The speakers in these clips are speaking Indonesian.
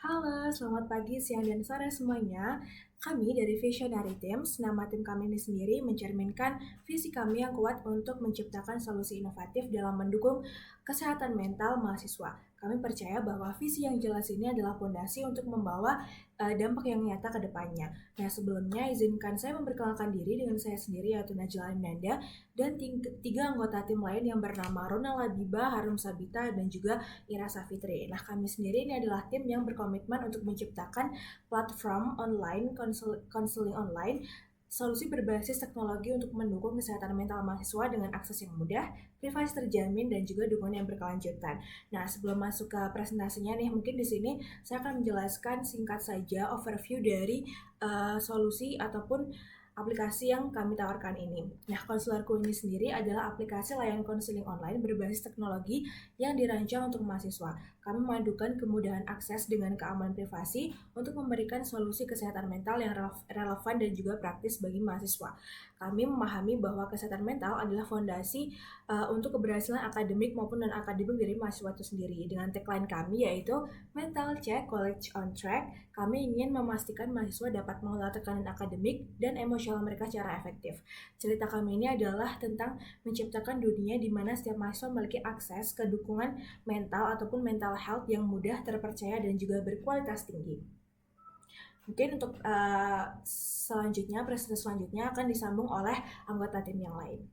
Halo, selamat pagi, siang, dan sore semuanya. Kami dari Visionary Teams, nama tim kami ini sendiri mencerminkan visi kami yang kuat untuk menciptakan solusi inovatif dalam mendukung kesehatan mental mahasiswa. Kami percaya bahwa visi yang jelas ini adalah fondasi untuk membawa dampak yang nyata ke depannya. Nah, sebelumnya izinkan saya memperkenalkan diri dengan saya sendiri yaitu Najla Nanda dan tiga anggota tim lain yang bernama Ronald Labiba, Harum Sabita, dan juga Ira Safitri. Nah, kami sendiri ini adalah tim yang berkomitmen untuk menciptakan platform online, konseling online, solusi berbasis teknologi untuk mendukung kesehatan mental mahasiswa dengan akses yang mudah, privasi terjamin, dan juga dukungan yang berkelanjutan. Nah, sebelum masuk ke presentasinya nih, mungkin di sini saya akan menjelaskan singkat saja overview dari solusi ataupun aplikasi yang kami tawarkan ini. Nah, Konselorku ini sendiri adalah aplikasi layanan konseling online berbasis teknologi yang dirancang untuk mahasiswa. Kami memadukan kemudahan akses dengan keamanan privasi untuk memberikan solusi kesehatan mental yang relevan dan juga praktis bagi mahasiswa. Kami memahami bahwa kesehatan mental adalah fondasi untuk keberhasilan akademik maupun non-akademik dari mahasiswa itu sendiri. Dengan tagline kami yaitu Mental Check, College on Track, kami ingin memastikan mahasiswa dapat mengelola tekanan akademik dan emosional mereka secara efektif. Cerita kami ini adalah tentang menciptakan dunia di mana setiap mahasiswa memiliki akses ke dukungan mental ataupun mental health yang mudah, terpercaya, dan juga berkualitas tinggi. Mungkin untuk selanjutnya, presentasi selanjutnya akan disambung oleh anggota tim yang lain.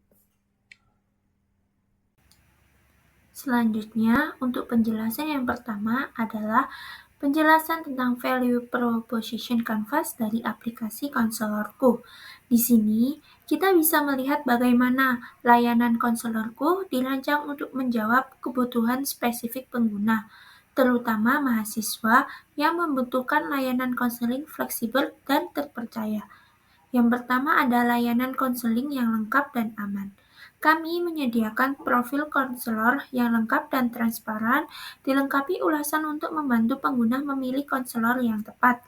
Selanjutnya, untuk penjelasan yang pertama adalah penjelasan tentang value proposition canvas dari aplikasi konselorku. Di sini, kita bisa melihat bagaimana layanan konselorku dirancang untuk menjawab kebutuhan spesifik pengguna, terutama mahasiswa yang membutuhkan layanan konseling fleksibel dan terpercaya. Yang pertama ada layanan konseling yang lengkap dan aman. Kami menyediakan profil konselor yang lengkap dan transparan, dilengkapi ulasan untuk membantu pengguna memilih konselor yang tepat.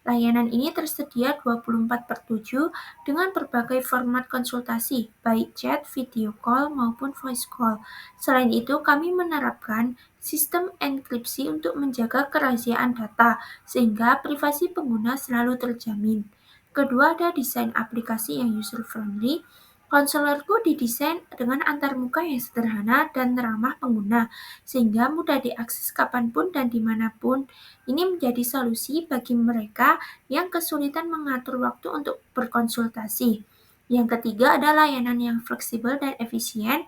Layanan ini tersedia 24/7 dengan berbagai format konsultasi, baik chat, video call, maupun voice call. Selain itu, kami menerapkan sistem enkripsi untuk menjaga kerahasiaan data, sehingga privasi pengguna selalu terjamin. Kedua, ada desain aplikasi yang user-friendly. Konselorku didesain dengan antarmuka yang sederhana dan ramah pengguna, sehingga mudah diakses kapanpun dan dimanapun. Ini menjadi solusi bagi mereka yang kesulitan mengatur waktu untuk berkonsultasi. Yang ketiga ada layanan yang fleksibel dan efisien.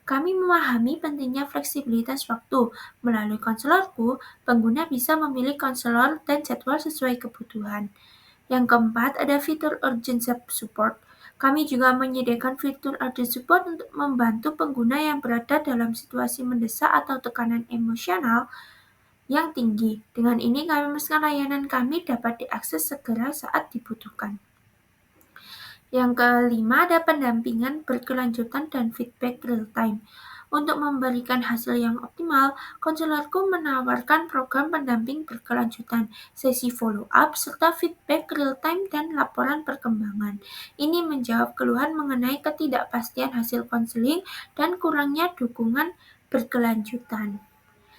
Kami memahami pentingnya fleksibilitas waktu. Melalui konselorku, pengguna bisa memilih konselor dan jadwal sesuai kebutuhan. Yang keempat, ada fitur urgent support. Kami juga menyediakan fitur urgent support untuk membantu pengguna yang berada dalam situasi mendesak atau tekanan emosional yang tinggi. Dengan ini, kami memastikan layanan kami dapat diakses segera saat dibutuhkan. Yang kelima, ada pendampingan berkelanjutan dan feedback real-time. Untuk memberikan hasil yang optimal, konselorku menawarkan program pendamping berkelanjutan, sesi follow-up, serta feedback real-time dan laporan perkembangan. Ini menjawab keluhan mengenai ketidakpastian hasil konseling dan kurangnya dukungan berkelanjutan.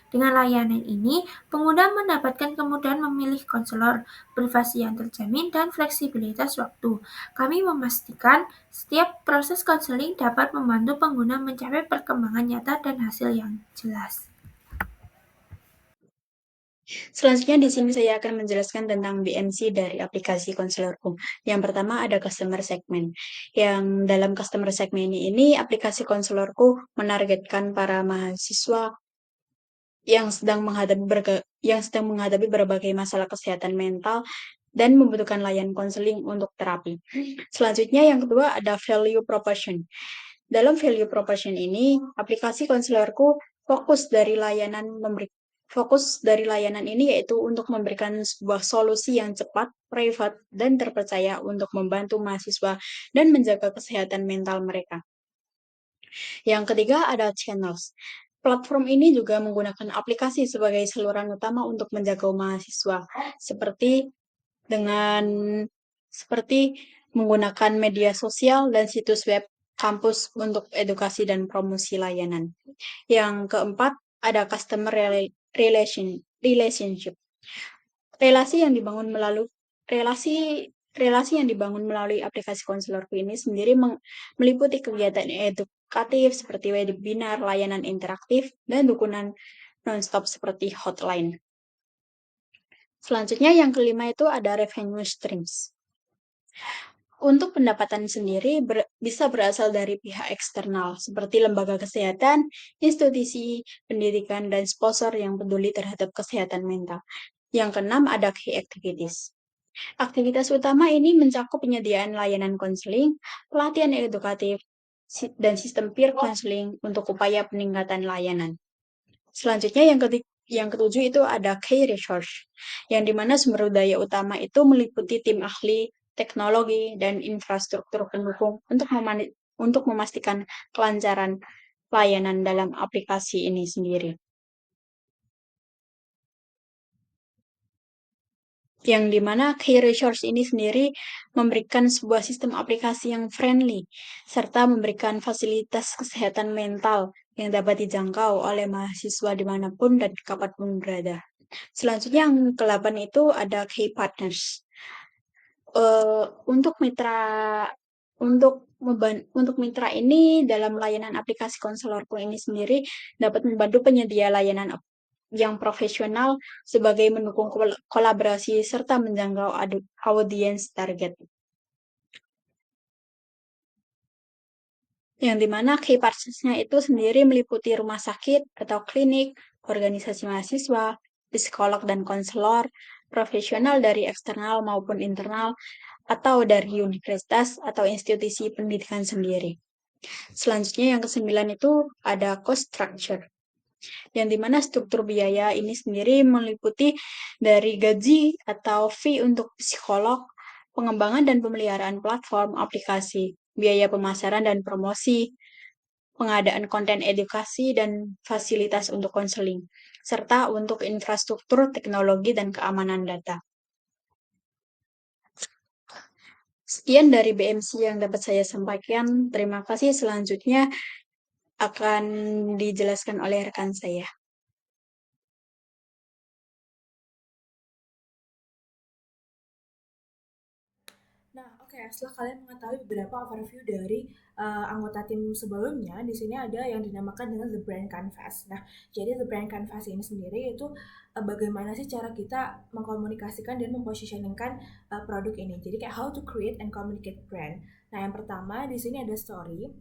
Dengan layanan ini, pengguna mendapatkan kemudahan memilih konselor, privasi yang terjamin, dan fleksibilitas waktu. Kami memastikan setiap proses konseling dapat membantu pengguna mencapai perkembangan nyata dan hasil yang jelas. Selanjutnya di sini saya akan menjelaskan tentang BMC dari aplikasi konselorku. Yang pertama ada customer segment. Yang dalam customer segment ini aplikasi konselorku menargetkan para mahasiswa yang sedang menghadapi berbagai masalah kesehatan mental dan membutuhkan layanan konseling untuk terapi. Selanjutnya yang kedua ada value proposition. Dalam value proposition ini, aplikasi konselorku fokus dari layanan ini yaitu untuk memberikan sebuah solusi yang cepat, privat, dan terpercaya untuk membantu mahasiswa dan menjaga kesehatan mental mereka. Yang ketiga ada channels. Platform ini juga menggunakan aplikasi sebagai saluran utama untuk menjaga mahasiswa, dengan seperti menggunakan media sosial dan situs web kampus untuk edukasi dan promosi layanan. Yang keempat ada customer relationship. Relasi yang dibangun melalui relasi yang dibangun melalui aplikasi konselorku ini sendiri meliputi kegiatan edukatif seperti webinar, layanan interaktif, dan dukungan nonstop seperti hotline. Selanjutnya yang kelima itu ada revenue streams. Untuk pendapatan sendiri bisa berasal dari pihak eksternal seperti lembaga kesehatan, institusi pendidikan, dan sponsor yang peduli terhadap kesehatan mental. Yang keenam ada key activities. Aktivitas utama ini mencakup penyediaan layanan konseling, pelatihan edukatif, dan sistem peer counseling untuk upaya peningkatan layanan. Selanjutnya yang ketujuh itu ada key resource, yang dimana sumber daya utama itu meliputi tim ahli, teknologi, dan infrastruktur pendukung untuk memastikan kelancaran layanan dalam aplikasi ini sendiri. Yang dimana key resource ini sendiri memberikan sebuah sistem aplikasi yang friendly, serta memberikan fasilitas kesehatan mental yang dapat dijangkau oleh mahasiswa dimanapun dan kapanpun berada. Selanjutnya yang ke-8 itu ada key partners. Untuk mitra ini dalam layanan aplikasi konselorku ini sendiri dapat membantu penyedia layanan yang profesional sebagai mendukung kolaborasi serta menjangkau audiens target. Yang dimana key partners-nya itu sendiri meliputi rumah sakit atau klinik, organisasi mahasiswa, psikolog dan konselor, profesional dari eksternal maupun internal, atau dari universitas atau institusi pendidikan sendiri. Selanjutnya yang ke-9 itu ada cost structure, yang dimana struktur biaya ini sendiri meliputi dari gaji atau fee untuk psikolog, pengembangan dan pemeliharaan platform aplikasi, biaya pemasaran dan promosi, pengadaan konten edukasi dan fasilitas untuk konseling, serta untuk infrastruktur, teknologi, dan keamanan data. Sekian dari BMC yang dapat saya sampaikan. Terima kasih. Selanjutnya akan dijelaskan oleh rekan saya. Nah, oke, setelah kalian mengetahui beberapa overview dari anggota tim sebelumnya, di sini ada yang dinamakan dengan The Brand Canvas. Nah, jadi The Brand Canvas ini sendiri itu bagaimana sih cara kita mengkomunikasikan dan mempositioningkan produk ini. Jadi kayak how to create and communicate brand. Nah, yang pertama di sini ada story.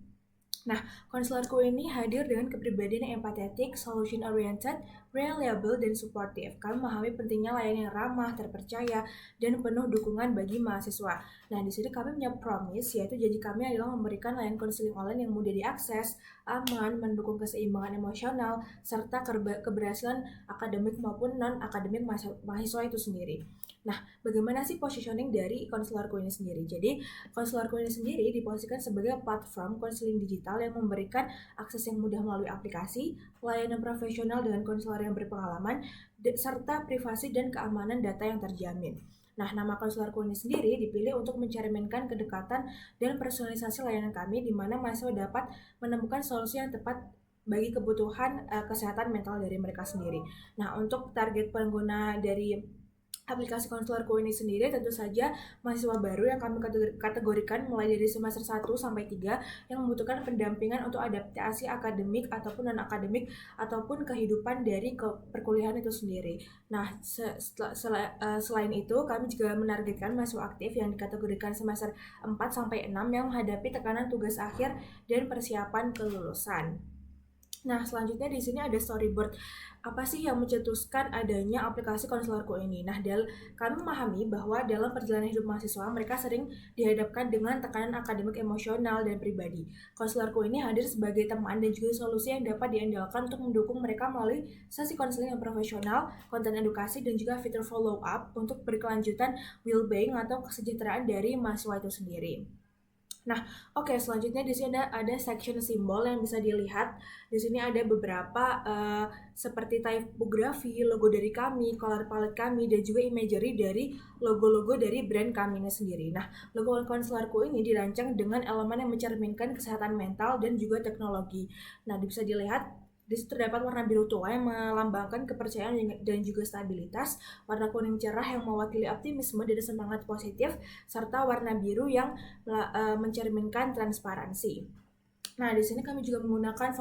Nah, konselorku ini hadir dengan kepribadian yang empathetik, solution oriented, reliable, dan supportive. Kami memahami pentingnya layanan yang ramah, terpercaya, dan penuh dukungan bagi mahasiswa. Nah, di sini kami punya promise, yaitu jadi kami adalah memberikan layanan konseling online yang mudah diakses, aman, mendukung keseimbangan emosional, serta keberhasilan akademik maupun non-akademik mahasiswa itu sendiri. Nah, bagaimana sih positioning dari konselorku ini sendiri? Jadi, konselorku ini sendiri diposisikan sebagai platform konseling digital yang memberikan akses yang mudah melalui aplikasi, layanan profesional dengan konselor yang berpengalaman, serta privasi dan keamanan data yang terjamin. Nah, nama konselorku ini sendiri dipilih untuk mencerminkan kedekatan dan personalisasi layanan kami di mana mahasiswa dapat menemukan solusi yang tepat bagi kebutuhan kesehatan mental dari mereka sendiri. Nah, untuk target pengguna dari aplikasi konselorku ini sendiri tentu saja mahasiswa baru yang kami kategorikan mulai dari semester 1 sampai 3 yang membutuhkan pendampingan untuk adaptasi akademik ataupun non-akademik ataupun kehidupan dari perkuliahan itu sendiri. Nah, selain itu kami juga menargetkan mahasiswa aktif yang dikategorikan semester 4 sampai 6 yang menghadapi tekanan tugas akhir dan persiapan kelulusan. Nah, selanjutnya di sini ada storyboard. Apa sih yang mencetuskan adanya aplikasi konselorku ini? Nah, kami memahami bahwa dalam perjalanan hidup mahasiswa, mereka sering dihadapkan dengan tekanan akademik emosional dan pribadi. Konselorku ini hadir sebagai teman dan juga solusi yang dapat diandalkan untuk mendukung mereka melalui sesi konseling yang profesional, konten edukasi, dan juga fitur follow up untuk berkelanjutan well-being atau kesejahteraan dari mahasiswa itu sendiri. Nah, oke, selanjutnya di sini ada section simbol yang bisa dilihat. Di sini ada beberapa seperti typografi, logo dari kami, color palette kami, dan juga imagery dari logo-logo dari brand kami ini sendiri. Nah, logo konselorku ini dirancang dengan elemen yang mencerminkan kesehatan mental dan juga teknologi. Nah, bisa dilihat Di situ terdapat warna biru tua yang melambangkan kepercayaan dan juga stabilitas, warna kuning cerah yang mewakili optimisme dan semangat positif, serta warna biru yang mencerminkan transparansi. Nah, di sini kami juga menggunakan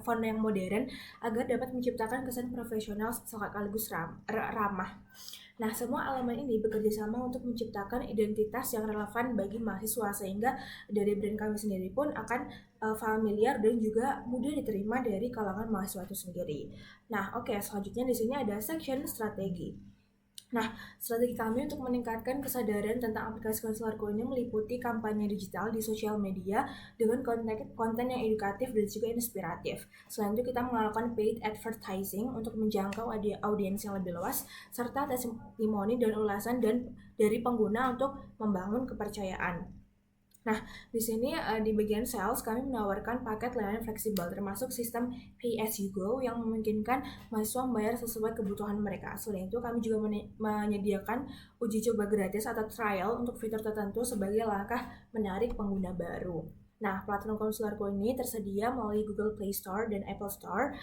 font yang modern agar dapat menciptakan kesan profesional sekaligus ramah. Nah, semua elemen ini bekerja sama untuk menciptakan identitas yang relevan bagi mahasiswa, sehingga dari brand kami sendiri pun akan familiar dan juga mudah diterima dari kalangan mahasiswa itu sendiri. Nah, oke, selanjutnya di sini ada section strategi. Nah, strategi kami untuk meningkatkan kesadaran tentang aplikasi konselorku ini meliputi kampanye digital di sosial media dengan konten yang edukatif dan juga inspiratif. Selain itu, kita melakukan paid advertising untuk menjangkau audiens yang lebih luas, serta testimoni dan ulasan dari pengguna untuk membangun kepercayaan. Nah, di sini di bagian sales kami menawarkan paket layanan fleksibel termasuk sistem pay as you go yang memungkinkan mahasiswa membayar sesuai kebutuhan mereka. Selain itu, kami juga menyediakan uji coba gratis atau trial untuk fitur tertentu sebagai langkah menarik pengguna baru. Nah, platform konselorku ini tersedia melalui Google Play Store dan Apple Store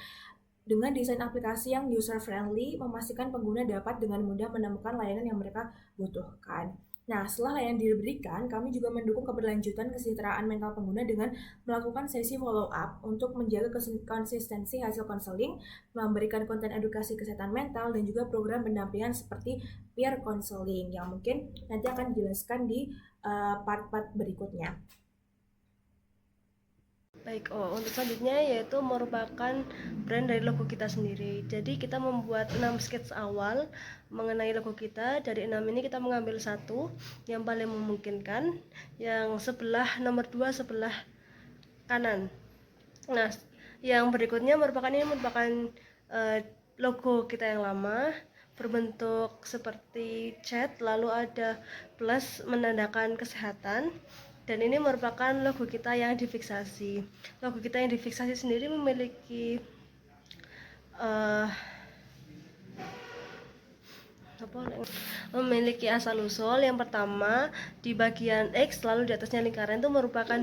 dengan desain aplikasi yang user-friendly, memastikan pengguna dapat dengan mudah menemukan layanan yang mereka butuhkan. Nah, setelah layanan diberikan, kami juga mendukung keberlanjutan kesejahteraan mental pengguna dengan melakukan sesi follow-up untuk menjaga konsistensi hasil konseling, memberikan konten edukasi kesehatan mental, dan juga program pendampingan seperti peer counseling yang mungkin nanti akan dijelaskan di part-part berikutnya. Baik, untuk selanjutnya yaitu merupakan brand dari logo kita sendiri. Jadi kita membuat 6 sketch awal mengenai logo kita. Dari 6 ini kita mengambil satu yang paling memungkinkan, yang sebelah nomor 2 sebelah kanan. Nah, yang berikutnya merupakan logo kita yang lama, berbentuk seperti chat, lalu ada plus menandakan kesehatan. Dan ini merupakan logo kita yang difiksasi. Logo kita yang difiksasi sendiri memiliki asal-usul. Yang pertama, di bagian X lalu di atasnya lingkaran itu merupakan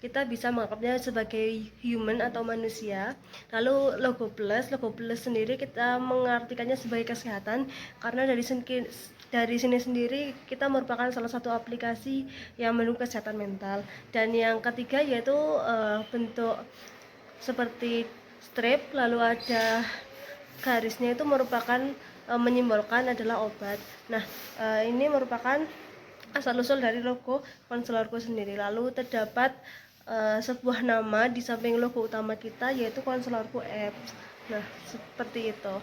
kita bisa menganggapnya sebagai human atau manusia. Lalu logo plus sendiri kita mengartikannya sebagai kesehatan, karena dari sini sendiri kita merupakan salah satu aplikasi yang mendukung kesehatan mental. Dan yang ketiga yaitu bentuk seperti strip, lalu ada garisnya, itu merupakan menyimbolkan adalah obat. Nah, ini merupakan asal-usul dari logo konselorku sendiri. Lalu terdapat sebuah nama di samping logo utama kita, yaitu konselorku apps. Nah, seperti itu.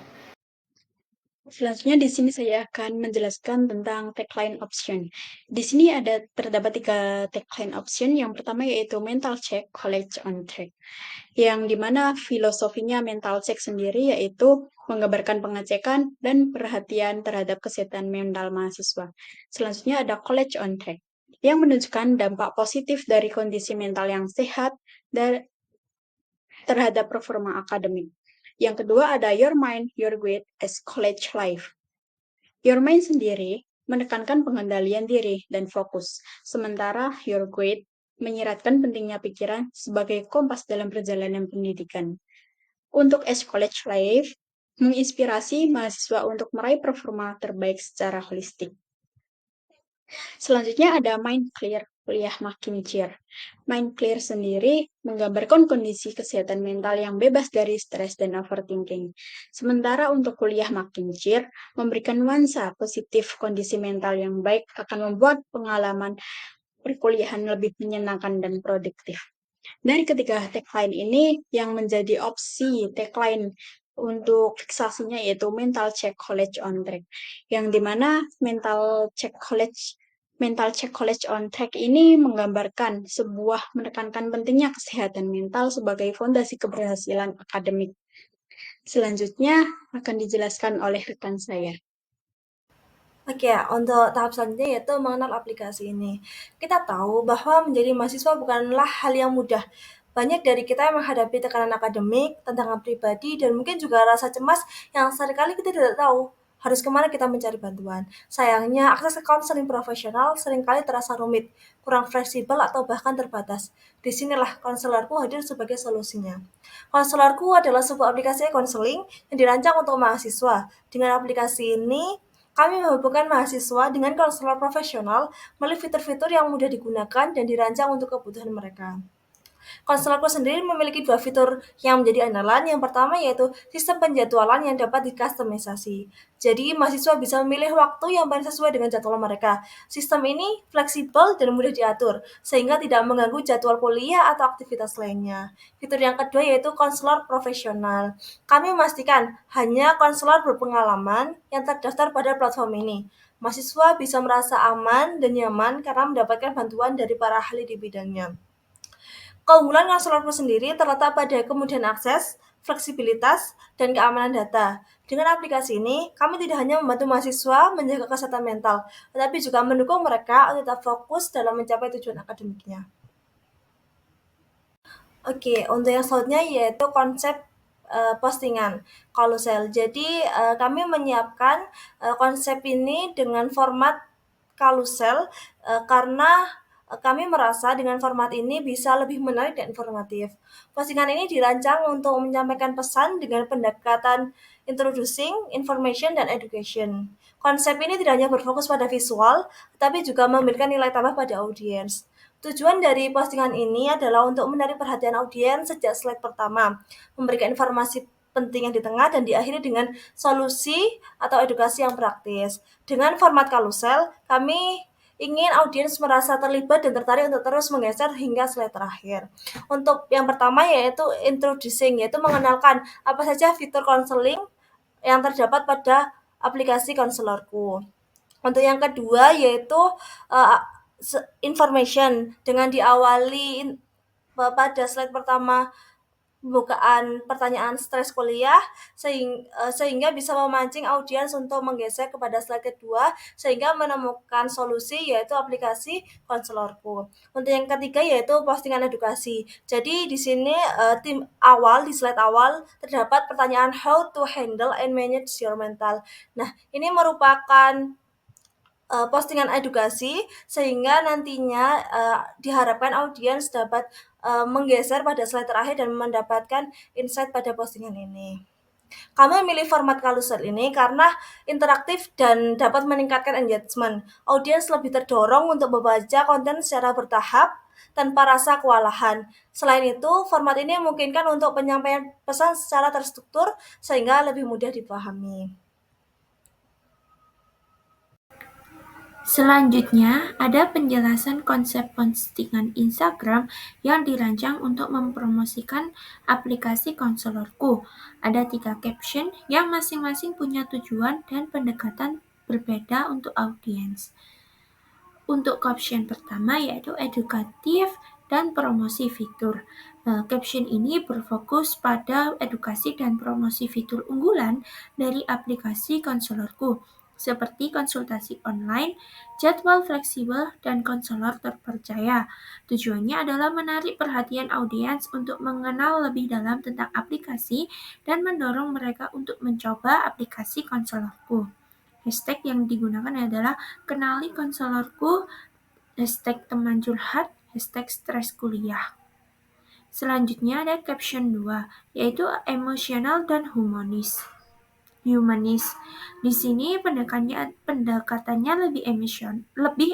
Selanjutnya di sini saya akan menjelaskan tentang tagline option. Di sini terdapat 3 tagline option. Yang pertama yaitu mental check, college on track. Yang dimana filosofinya mental check sendiri yaitu menggambarkan pengecekan dan perhatian terhadap kesehatan mental mahasiswa. Selanjutnya ada college on track yang menunjukkan dampak positif dari kondisi mental yang sehat dan terhadap performa akademik. Yang kedua ada Your Mind, Your Grade as College Life. Your Mind sendiri menekankan pengendalian diri dan fokus, sementara Your Grade menyiratkan pentingnya pikiran sebagai kompas dalam perjalanan pendidikan. Untuk as College Life, menginspirasi mahasiswa untuk meraih performa terbaik secara holistik. Selanjutnya ada Mind Clear, kuliah makin cheer. Mind Clear sendiri menggambarkan kondisi kesehatan mental yang bebas dari stres dan overthinking. Sementara untuk kuliah makin cheer, memberikan nuansa positif kondisi mental yang baik akan membuat pengalaman perkuliahan lebih menyenangkan dan produktif. Dari ketiga tagline ini, yang menjadi opsi tagline untuk fiksasinya yaitu mental check college on track, yang dimana mental check college on track ini menggambarkan menekankan pentingnya kesehatan mental sebagai fondasi keberhasilan akademik. Selanjutnya akan dijelaskan oleh rekan saya. Oke, untuk tahap selanjutnya yaitu mengenal aplikasi ini. Kita tahu bahwa menjadi mahasiswa bukanlah hal yang mudah. Banyak dari kita yang menghadapi tekanan akademik, tantangan pribadi, dan mungkin juga rasa cemas yang seringkali kita tidak tahu harus kemana kita mencari bantuan. Sayangnya, akses ke konseling profesional seringkali terasa rumit, kurang fleksibel, atau bahkan terbatas. Disinilah konselorku hadir sebagai solusinya. Konselorku adalah sebuah aplikasi konseling yang dirancang untuk mahasiswa. Dengan aplikasi ini, kami menghubungkan mahasiswa dengan konselor profesional melalui fitur-fitur yang mudah digunakan dan dirancang untuk kebutuhan mereka. Konselorku sendiri memiliki 2 fitur yang menjadi andalan. Yang pertama yaitu sistem penjadwalan yang dapat dikustomisasi. Jadi mahasiswa bisa memilih waktu yang paling sesuai dengan jadwal mereka. Sistem ini fleksibel dan mudah diatur, sehingga tidak mengganggu jadwal kuliah atau aktivitas lainnya. Fitur yang kedua yaitu konselor profesional. Kami memastikan hanya konselor berpengalaman yang terdaftar pada platform ini. Mahasiswa bisa merasa aman dan nyaman karena mendapatkan bantuan dari para ahli di bidangnya. Keunggulan konselorku sendiri terletak pada kemudahan akses, fleksibilitas, dan keamanan data. Dengan aplikasi ini, kami tidak hanya membantu mahasiswa menjaga kesehatan mental, tetapi juga mendukung mereka untuk tetap fokus dalam mencapai tujuan akademiknya. Oke, untuk yang selanjutnya yaitu konsep postingan carousel. Jadi kami menyiapkan konsep ini dengan format carousel karena kami merasa dengan format ini bisa lebih menarik dan informatif. Postingan ini dirancang untuk menyampaikan pesan dengan pendekatan introducing, information, dan education. Konsep ini tidak hanya berfokus pada visual, tetapi juga memberikan nilai tambah pada audiens. Tujuan dari postingan ini adalah untuk menarik perhatian audiens sejak slide pertama, memberikan informasi penting yang di tengah, dan diakhiri dengan solusi atau edukasi yang praktis. Dengan format carousel, kami ingin audiens merasa terlibat dan tertarik untuk terus menggeser hingga slide terakhir. Untuk yang pertama yaitu introducing, yaitu mengenalkan apa saja fitur konseling yang terdapat pada aplikasi konselorku. Untuk yang kedua yaitu information, dengan diawali pada slide pertama pembukaan pertanyaan stres kuliah sehingga bisa memancing audiens untuk menggeser kepada slide kedua sehingga menemukan solusi yaitu aplikasi konselorku. Untuk yang ketiga yaitu postingan edukasi. Jadi di sini di slide awal terdapat pertanyaan how to handle and manage your mental. Nah, ini merupakan postingan edukasi sehingga nantinya diharapkan audiens dapat menggeser pada slide terakhir dan mendapatkan insight pada postingan ini. Kami memilih format carousel ini karena interaktif dan dapat meningkatkan engagement. Audiens lebih terdorong untuk membaca konten secara bertahap tanpa rasa kewalahan. Selain itu, format ini memungkinkan untuk penyampaian pesan secara terstruktur sehingga lebih mudah dipahami. Selanjutnya, ada penjelasan konsep postingan Instagram yang dirancang untuk mempromosikan aplikasi konselorku. Ada 3 caption yang masing-masing punya tujuan dan pendekatan berbeda untuk audiens. Untuk caption pertama yaitu edukatif dan promosi fitur. Caption ini berfokus pada edukasi dan promosi fitur unggulan dari aplikasi konselorku, seperti konsultasi online, jadwal fleksibel, dan konselor terpercaya. Tujuannya adalah menarik perhatian audiens untuk mengenal lebih dalam tentang aplikasi dan mendorong mereka untuk mencoba aplikasi konselorku. Hashtag yang digunakan adalah kenali konselorku, hashtag teman curhat, hashtag stres kuliah. Selanjutnya ada caption 2, yaitu emosional dan humanis. Di sini pendekatannya lebih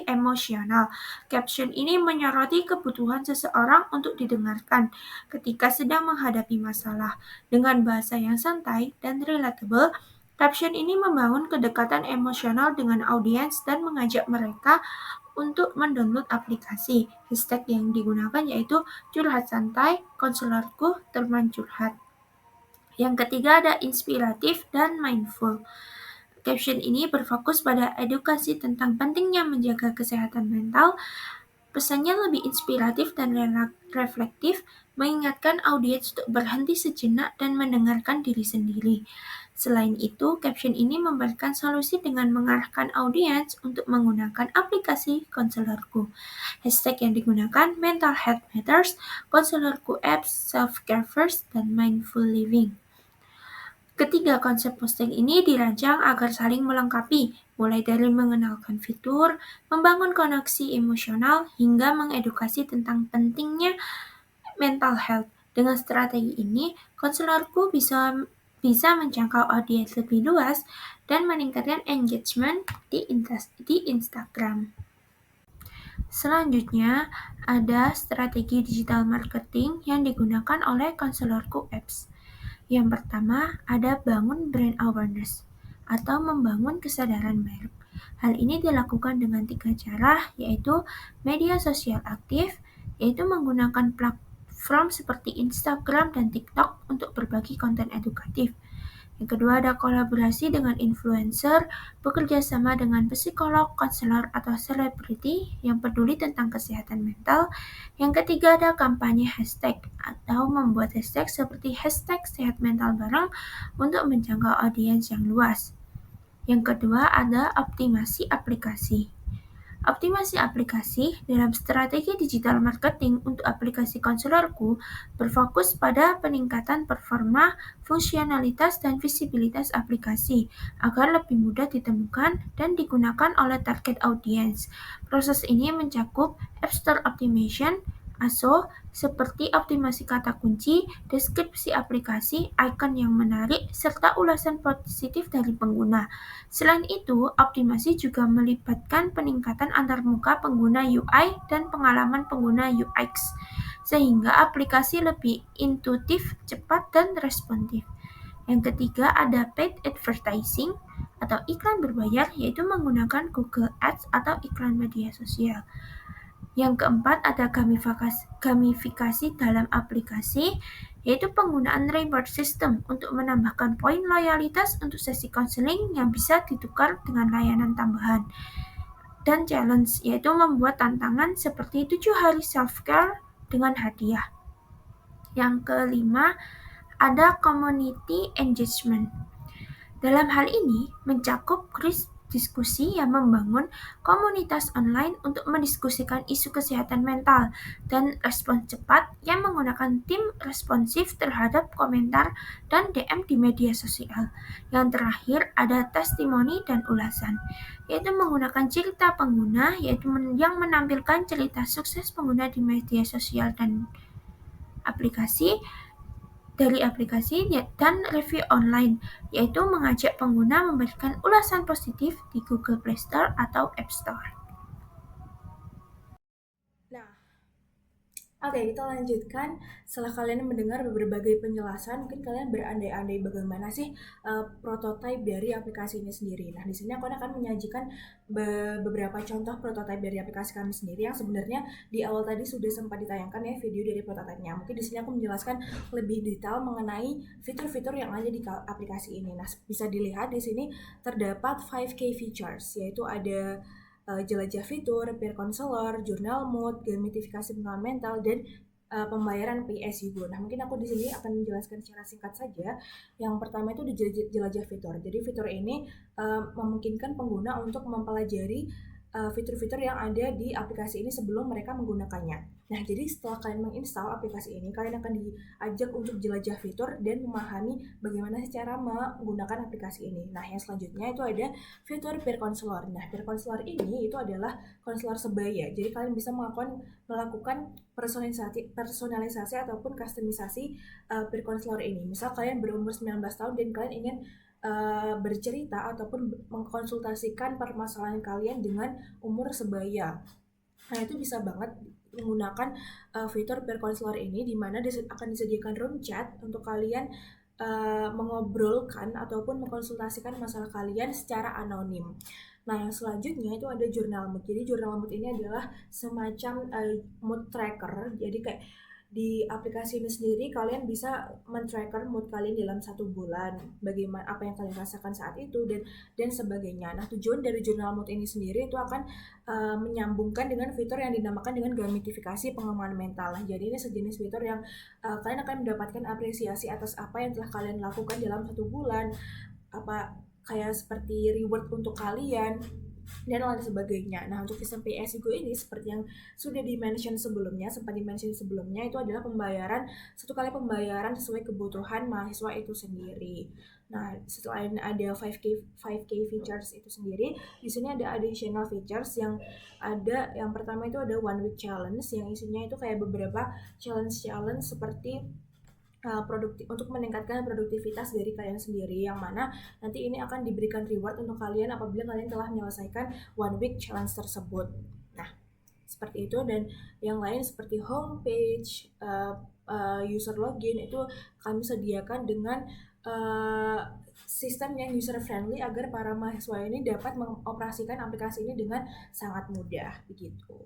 emosional. Caption ini menyoroti kebutuhan seseorang untuk didengarkan ketika sedang menghadapi masalah. Dengan bahasa yang santai dan relatable, caption ini membangun kedekatan emosional dengan audiens dan mengajak mereka untuk mendownload aplikasi. Hashtag yang digunakan yaitu curhat santai, konselorku, teman curhat. Yang ketiga ada inspiratif dan mindful. Caption ini berfokus pada edukasi tentang pentingnya menjaga kesehatan mental. Pesannya lebih inspiratif dan reflektif, mengingatkan audiens untuk berhenti sejenak dan mendengarkan diri sendiri. Selain itu, caption ini memberikan solusi dengan mengarahkan audiens untuk menggunakan aplikasi konselorku. Hashtag yang digunakan mental health matters, konselorku apps, self-care first, dan mindful living. Ketiga konsep posting ini dirancang agar saling melengkapi, mulai dari mengenalkan fitur, membangun koneksi emosional, hingga mengedukasi tentang pentingnya mental health. Dengan strategi ini, konselorku bisa menjangkau audiens lebih luas dan meningkatkan engagement di Instagram. Selanjutnya, ada strategi digital marketing yang digunakan oleh konselorku apps. Yang pertama, ada bangun brand awareness atau membangun kesadaran merek. Hal ini dilakukan dengan 3 cara, yaitu media sosial aktif, yaitu menggunakan platform seperti Instagram dan TikTok untuk berbagi konten edukatif. Yang kedua ada kolaborasi dengan influencer, bekerja sama dengan psikolog, konselor, atau selebriti yang peduli tentang kesehatan mental. Yang ketiga ada kampanye hashtag atau membuat hashtag seperti hashtag sehat mental bareng untuk menjangkau audiens yang luas. Yang kedua ada optimasi aplikasi. Optimasi aplikasi dalam strategi digital marketing untuk aplikasi konselorku berfokus pada peningkatan performa, fungsionalitas, dan visibilitas aplikasi agar lebih mudah ditemukan dan digunakan oleh target audience. Proses ini mencakup App Store Optimization, ASO, seperti optimasi kata kunci, deskripsi aplikasi, icon yang menarik, serta ulasan positif dari pengguna. Selain itu, optimasi juga melibatkan peningkatan antarmuka pengguna UI dan pengalaman pengguna UX, sehingga aplikasi lebih intuitif, cepat, dan responsif. Yang ketiga ada paid advertising atau iklan berbayar, yaitu menggunakan Google Ads atau iklan media sosial. Yang keempat ada gamifikasi dalam aplikasi, yaitu penggunaan reward system untuk menambahkan poin loyalitas untuk sesi konseling yang bisa ditukar dengan layanan tambahan. Dan challenge, yaitu membuat tantangan seperti 7 hari self-care dengan hadiah. Yang kelima, ada community engagement. Dalam hal ini, mencakup diskusi yang membangun komunitas online untuk mendiskusikan isu kesehatan mental dan respons cepat yang menggunakan tim responsif terhadap komentar dan DM di media sosial. Yang terakhir ada testimoni dan ulasan, yaitu menggunakan cerita pengguna, yaitu yang menampilkan cerita sukses pengguna di media sosial dan aplikasi dan review online, yaitu mengajak pengguna memberikan ulasan positif di Google Play Store atau App Store. Nah, oke, kita lanjutkan. Setelah kalian mendengar berbagai penjelasan, mungkin kalian berandai-andai bagaimana sih prototipe dari aplikasi ini sendiri. Nah, di sini aku akan menyajikan beberapa contoh prototipe dari aplikasi kami sendiri yang sebenarnya di awal tadi sudah sempat ditayangkan ya video dari prototipenya. Mungkin di sini aku menjelaskan lebih detail mengenai fitur-fitur yang ada di aplikasi ini. Nah, bisa dilihat di sini terdapat 5K features, yaitu ada jelajah fitur, peer counselor, journal mode, gamifikasi pengalaman mental, dan pembayaran pay as you go. Nah, mungkin aku di sini akan menjelaskan secara singkat saja. Yang pertama itu di jelajah fitur. Jadi fitur ini memungkinkan pengguna untuk mempelajari fitur-fitur yang ada di aplikasi ini sebelum mereka menggunakannya. Nah, jadi setelah kalian menginstal aplikasi ini, kalian akan diajak untuk jelajah fitur dan memahami bagaimana cara menggunakan aplikasi ini. Nah, yang selanjutnya itu ada fitur peer counselor. Nah, peer counselor ini itu adalah konselor sebaya. Jadi kalian bisa melakukan personalisasi ataupun kustomisasi peer counselor ini. Misal kalian berumur 19 tahun dan kalian ingin bercerita ataupun mengkonsultasikan permasalahan kalian dengan umur sebaya. Nah, itu bisa banget menggunakan fitur peer counselor ini, di mana akan disediakan room chat untuk kalian mengobrolkan ataupun mengkonsultasikan masalah kalian secara anonim. Nah, yang selanjutnya itu ada journal mood. Jadi journal mood ini adalah semacam mood tracker. Jadi kayak di aplikasi ini sendiri kalian bisa men-tracker mood kalian dalam 1 bulan, bagaimana apa yang kalian rasakan saat itu dan sebagainya. Nah, tujuan dari journal mood ini sendiri itu akan menyambungkan dengan fitur yang dinamakan dengan gamifikasi pengembangan mental. Nah, jadi ini sejenis fitur yang kalian akan mendapatkan apresiasi atas apa yang telah kalian lakukan dalam 1 bulan, apa kayak seperti reward untuk kalian dan lain sebagainya. Nah, untuk sistem pay as you go ini seperti yang sudah sempat di-mention sebelumnya itu adalah 1 kali pembayaran sesuai kebutuhan mahasiswa itu sendiri. Nah, selain ada 5K features itu sendiri, di sini ada additional features yang ada. Yang pertama itu ada one week challenge yang isinya itu kayak beberapa challenge seperti untuk meningkatkan produktivitas dari kalian sendiri, yang mana nanti ini akan diberikan reward untuk kalian apabila kalian telah menyelesaikan one week challenge tersebut. Nah, seperti itu. Dan yang lain seperti homepage, user login itu kami sediakan dengan sistem yang user friendly agar para mahasiswa ini dapat mengoperasikan aplikasi ini dengan sangat mudah begitu.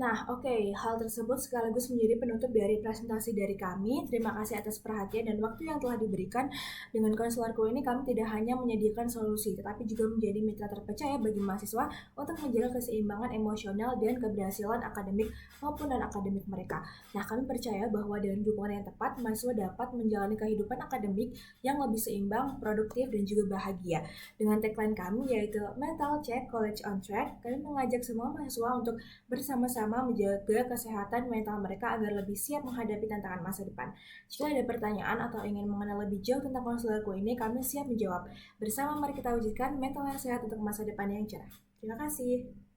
Nah, oke, hal tersebut sekaligus menjadi penutup dari presentasi dari kami. Terima kasih atas perhatian dan waktu yang telah diberikan. Dengan konselorku ini, kami tidak hanya menyediakan solusi, tetapi juga menjadi mitra terpercaya bagi mahasiswa untuk menjaga keseimbangan emosional dan keberhasilan akademik maupun non-akademik mereka. Nah, kami percaya bahwa dengan dukungan yang tepat, mahasiswa dapat menjalani kehidupan akademik yang lebih seimbang, produktif, dan juga bahagia. Dengan tagline kami yaitu Mental Check College on Track, kami mengajak semua mahasiswa untuk bersama-sama menjaga kesehatan mental mereka agar lebih siap menghadapi tantangan masa depan. Jika ada pertanyaan atau ingin mengenal lebih jauh tentang konselorku ini, kami siap menjawab. Bersama mari kita wujudkan mental yang sehat untuk masa depan yang cerah. Terima kasih.